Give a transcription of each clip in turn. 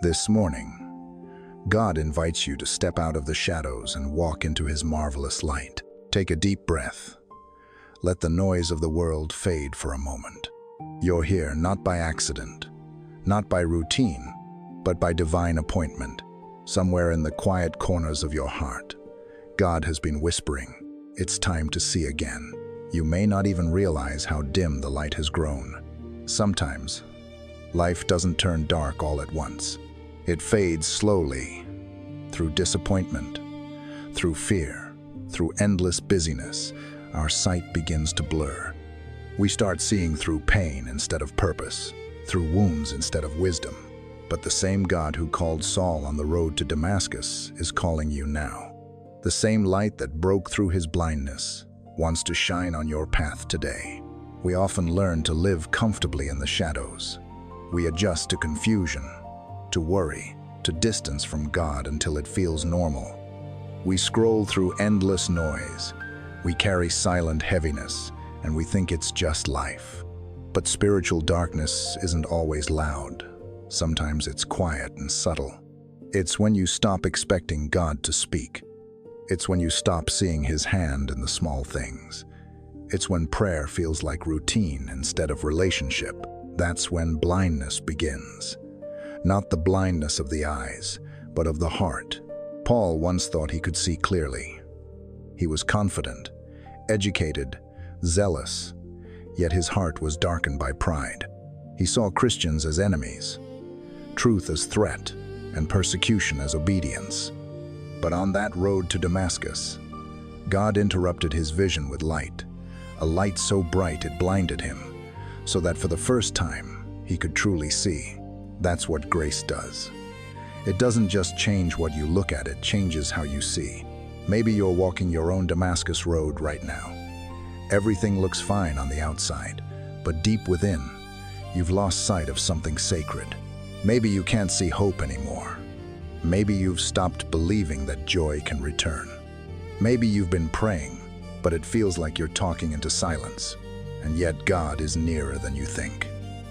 This morning, God invites you to step out of the shadows and walk into His marvelous light. Take a deep breath. Let the noise of the world fade for a moment. You're here not by accident, not by routine, but by divine appointment. Somewhere in the quiet corners of your heart, God has been whispering, "It's time to see again." You may not even realize how dim the light has grown. Sometimes, life doesn't turn dark all at once. It fades slowly, through disappointment, through fear, through endless busyness. Our sight begins to blur. We start seeing through pain instead of purpose, through wounds instead of wisdom. But the same God who called Saul on the road to Damascus is calling you now. The same light that broke through his blindness wants to shine on your path today. We often learn to live comfortably in the shadows. We adjust to confusion, to worry, to distance from God until it feels normal. We scroll through endless noise. We carry silent heaviness, and we think it's just life. But spiritual darkness isn't always loud. Sometimes it's quiet and subtle. It's when you stop expecting God to speak. It's when you stop seeing His hand in the small things. It's when prayer feels like routine instead of relationship. That's when blindness begins. Not the blindness of the eyes, but of the heart. Paul once thought he could see clearly. He was confident, educated, zealous, yet his heart was darkened by pride. He saw Christians as enemies, truth as threat, and persecution as obedience. But on that road to Damascus, God interrupted his vision with light, a light so bright it blinded him, so that for the first time he could truly see. That's what grace does. It doesn't just change what you look at, it changes how you see. Maybe you're walking your own Damascus road right now. Everything looks fine on the outside, but deep within, you've lost sight of something sacred. Maybe you can't see hope anymore. Maybe you've stopped believing that joy can return. Maybe you've been praying, but it feels like you're talking into silence, and yet God is nearer than you think.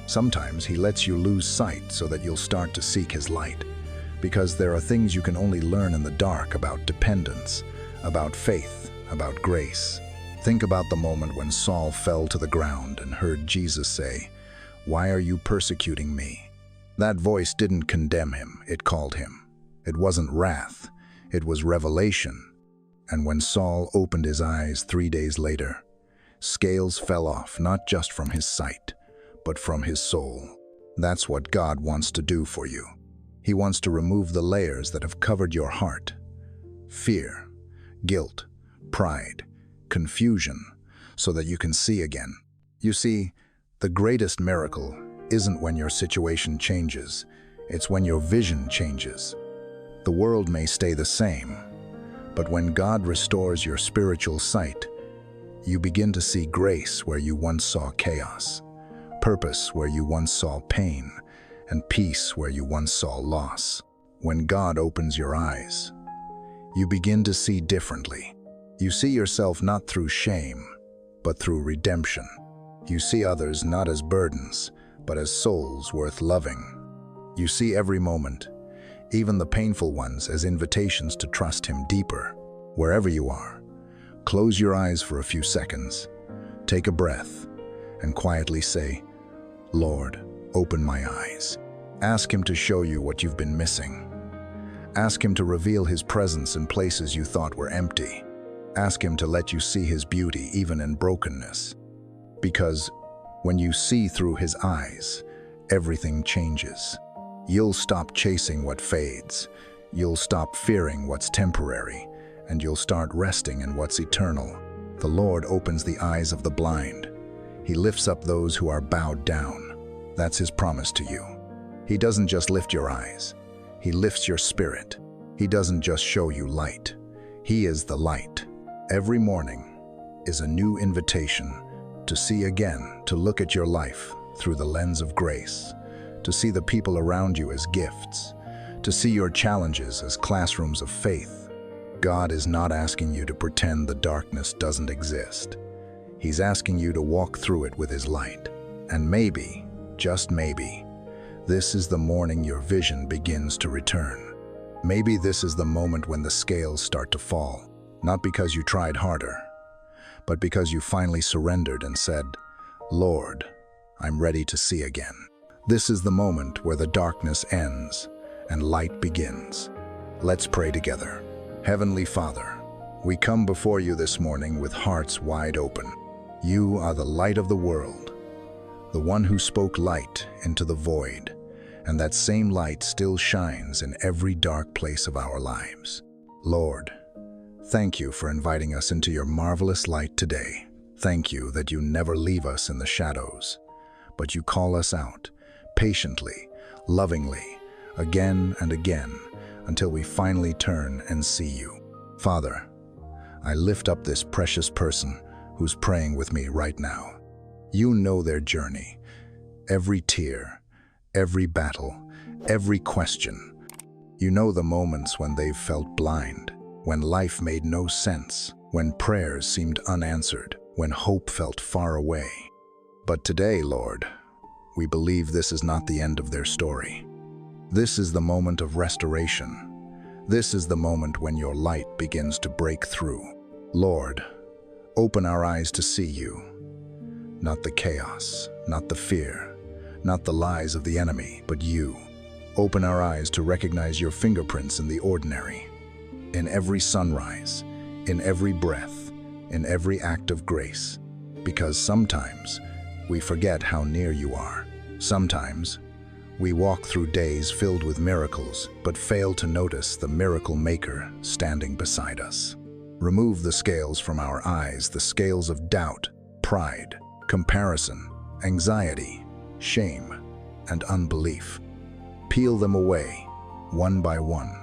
Sometimes He lets you lose sight so that you'll start to seek His light, because there are things you can only learn in the dark about dependence, about faith, about grace. Think about the moment when Saul fell to the ground and heard Jesus say, "Why are you persecuting me?" That voice didn't condemn him, it called him. It wasn't wrath, it was revelation. And when Saul opened his eyes 3 days later, scales fell off, not just from his sight, but from his soul. That's what God wants to do for you. He wants to remove the layers that have covered your heart. Fear, guilt, pride, confusion, so that you can see again. You see, the greatest miracle isn't when your situation changes, it's when your vision changes. The world may stay the same, but when God restores your spiritual sight, you begin to see grace where you once saw chaos, purpose where you once saw pain, and peace where you once saw loss. When God opens your eyes, you begin to see differently. You see yourself not through shame, but through redemption. You see others not as burdens, but as souls worth loving. You see every moment, even the painful ones, as invitations to trust Him deeper. Wherever you are, close your eyes for a few seconds, take a breath, and quietly say, "Lord, open my eyes." Ask Him to show you what you've been missing. Ask Him to reveal His presence in places you thought were empty. Ask Him to let you see His beauty even in brokenness. Because when you see through His eyes, everything changes. You'll stop chasing what fades. You'll stop fearing what's temporary, and you'll start resting in what's eternal. The Lord opens the eyes of the blind. He lifts up those who are bowed down. That's His promise to you. He doesn't just lift your eyes. He lifts your spirit. He doesn't just show you light. He is the light. Every morning is a new invitation to see again, to look at your life through the lens of grace, to see the people around you as gifts, to see your challenges as classrooms of faith. God is not asking you to pretend the darkness doesn't exist. He's asking you to walk through it with His light. And maybe, just maybe, This is the morning your vision begins to return. Maybe this is the moment when the scales start to fall, not because you tried harder, but because you finally surrendered and said, "Lord, I'm ready to see again." This is the moment where the darkness ends and light begins. Let's pray together. Heavenly Father, we come before you this morning with hearts wide open. You are the light of the world, the one who spoke light into the void, and that same light still shines in every dark place of our lives. Lord, thank you for inviting us into your marvelous light today. Thank you that you never leave us in the shadows, but you call us out patiently, lovingly, again and again, until we finally turn and see you. Father, I lift up this precious person who's praying with me right now. You know their journey, every tear, every battle, every question. You know the moments when they've felt blind, when life made no sense, when prayers seemed unanswered, when hope felt far away. But today, Lord, we believe this is not the end of their story. This is the moment of restoration. This is the moment when your light begins to break through. Lord, open our eyes to see you. Not the chaos, not the fear, not the lies of the enemy, but you. Open our eyes to recognize your fingerprints in the ordinary, in every sunrise, in every breath, in every act of grace. Because sometimes we forget how near you are. Sometimes we walk through days filled with miracles, but fail to notice the miracle maker standing beside us. Remove the scales from our eyes, the scales of doubt, pride, comparison, anxiety, shame, and unbelief. Peel them away, one by one,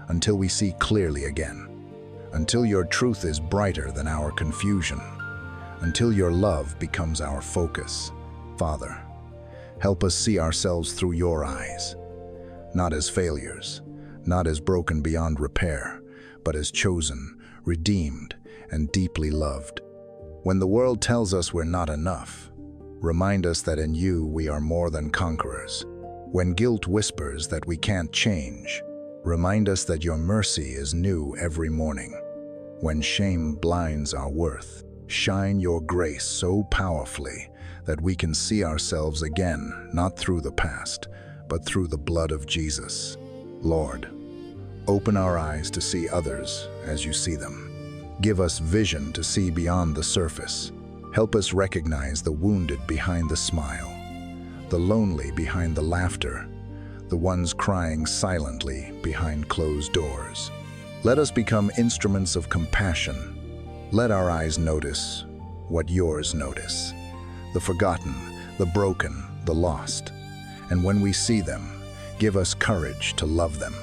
until we see clearly again. Until your truth is brighter than our confusion. Until your love becomes our focus. Father, help us see ourselves through your eyes, not as failures, not as broken beyond repair, but as chosen, redeemed, and deeply loved. When the world tells us we're not enough, remind us that in you we are more than conquerors. When guilt whispers that we can't change, remind us that your mercy is new every morning. When shame blinds our worth, shine your grace so powerfully that we can see ourselves again, not through the past, but through the blood of Jesus. Lord, open our eyes to see others as you see them. Give us vision to see beyond the surface. Help us recognize the wounded behind the smile, the lonely behind the laughter, the ones crying silently behind closed doors. Let us become instruments of compassion. Let our eyes notice what yours notice. The forgotten, the broken, the lost. And when we see them, give us courage to love them,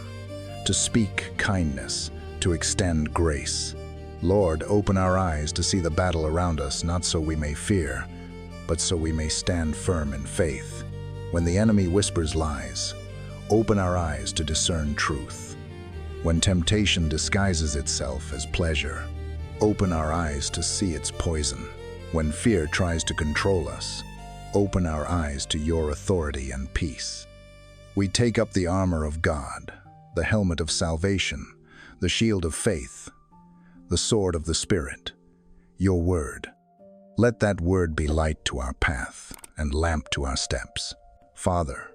to speak kindness, to extend grace. Lord, open our eyes to see the battle around us, not so we may fear, but so we may stand firm in faith. When the enemy whispers lies, open our eyes to discern truth. When temptation disguises itself as pleasure, open our eyes to see its poison. When fear tries to control us, open our eyes to your authority and peace. We take up the armor of God, the helmet of salvation, the shield of faith, the sword of the Spirit, your word. Let that word be light to our path and lamp to our steps. Father,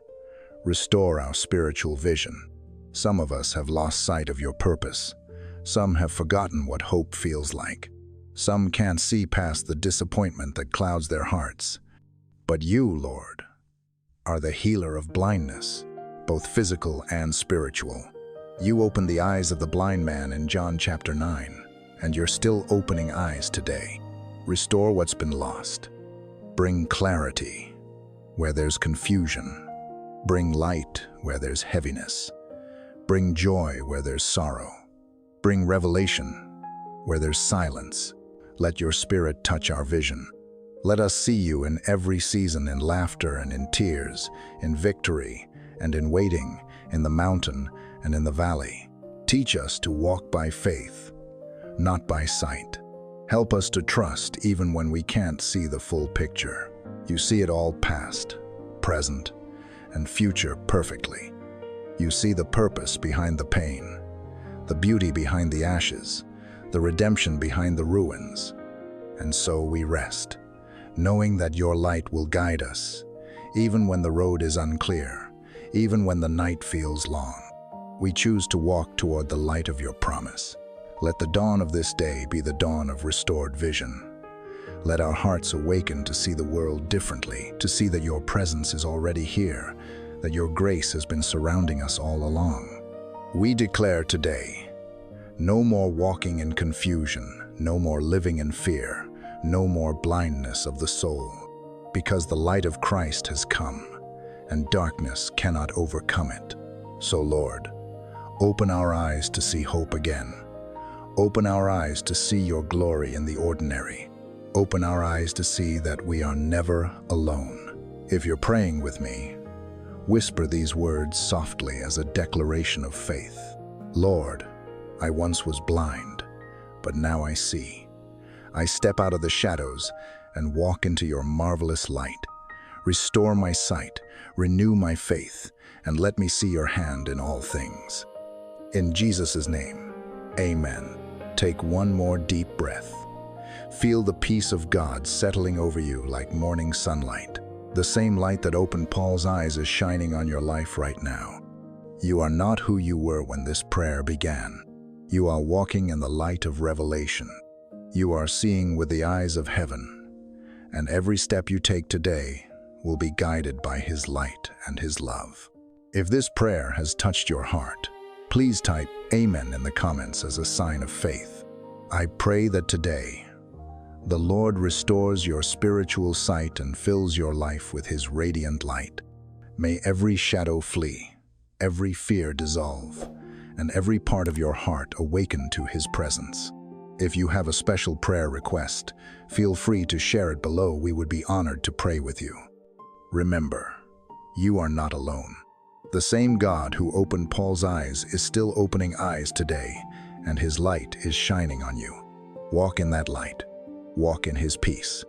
restore our spiritual vision. Some of us have lost sight of your purpose. Some have forgotten what hope feels like. Some can't see past the disappointment that clouds their hearts. But you, Lord, are the healer of blindness, both physical and spiritual. You opened the eyes of the blind man in John chapter 9, and you're still opening eyes today. Restore what's been lost. Bring clarity where there's confusion. Bring light where there's heaviness. Bring joy where there's sorrow. Bring revelation where there's silence. Let your Spirit touch our vision. Let us see you in every season, in laughter and in tears, in victory and in waiting, in the mountain and in the valley. Teach us to walk by faith, not by sight. Help us to trust even when we can't see the full picture. You see it all past, present, and future perfectly. You see the purpose behind the pain, the beauty behind the ashes, the redemption behind the ruins. And so we rest, knowing that your light will guide us, even when the road is unclear, even when the night feels long. We choose to walk toward the light of your promise. Let the dawn of this day be the dawn of restored vision. Let our hearts awaken to see the world differently, to see that your presence is already here, that your grace has been surrounding us all along. We declare today, no more walking in confusion, no more living in fear, no more blindness of the soul, because the light of Christ has come, and darkness cannot overcome it. So, Lord, open our eyes to see hope again. Open our eyes to see your glory in the ordinary. Open our eyes to see that we are never alone. If you're praying with me, whisper these words softly as a declaration of faith. Lord, I once was blind, but now I see. I step out of the shadows and walk into your marvelous light. Restore my sight, renew my faith, and let me see your hand in all things. In Jesus' name, amen. Take one more deep breath. Feel the peace of God settling over you like morning sunlight. The same light that opened Paul's eyes is shining on your life right now. You are not who you were when this prayer began. You are walking in the light of revelation. You are seeing with the eyes of heaven, and every step you take today will be guided by His light and His love. If this prayer has touched your heart, please type Amen in the comments as a sign of faith. I pray that today, the Lord restores your spiritual sight and fills your life with His radiant light. May every shadow flee, every fear dissolve, and every part of your heart awaken to His presence. If you have a special prayer request, feel free to share it below. We would be honored to pray with you. Remember, you are not alone. The same God who opened Paul's eyes is still opening eyes today, and His light is shining on you. Walk in that light. Walk in His peace.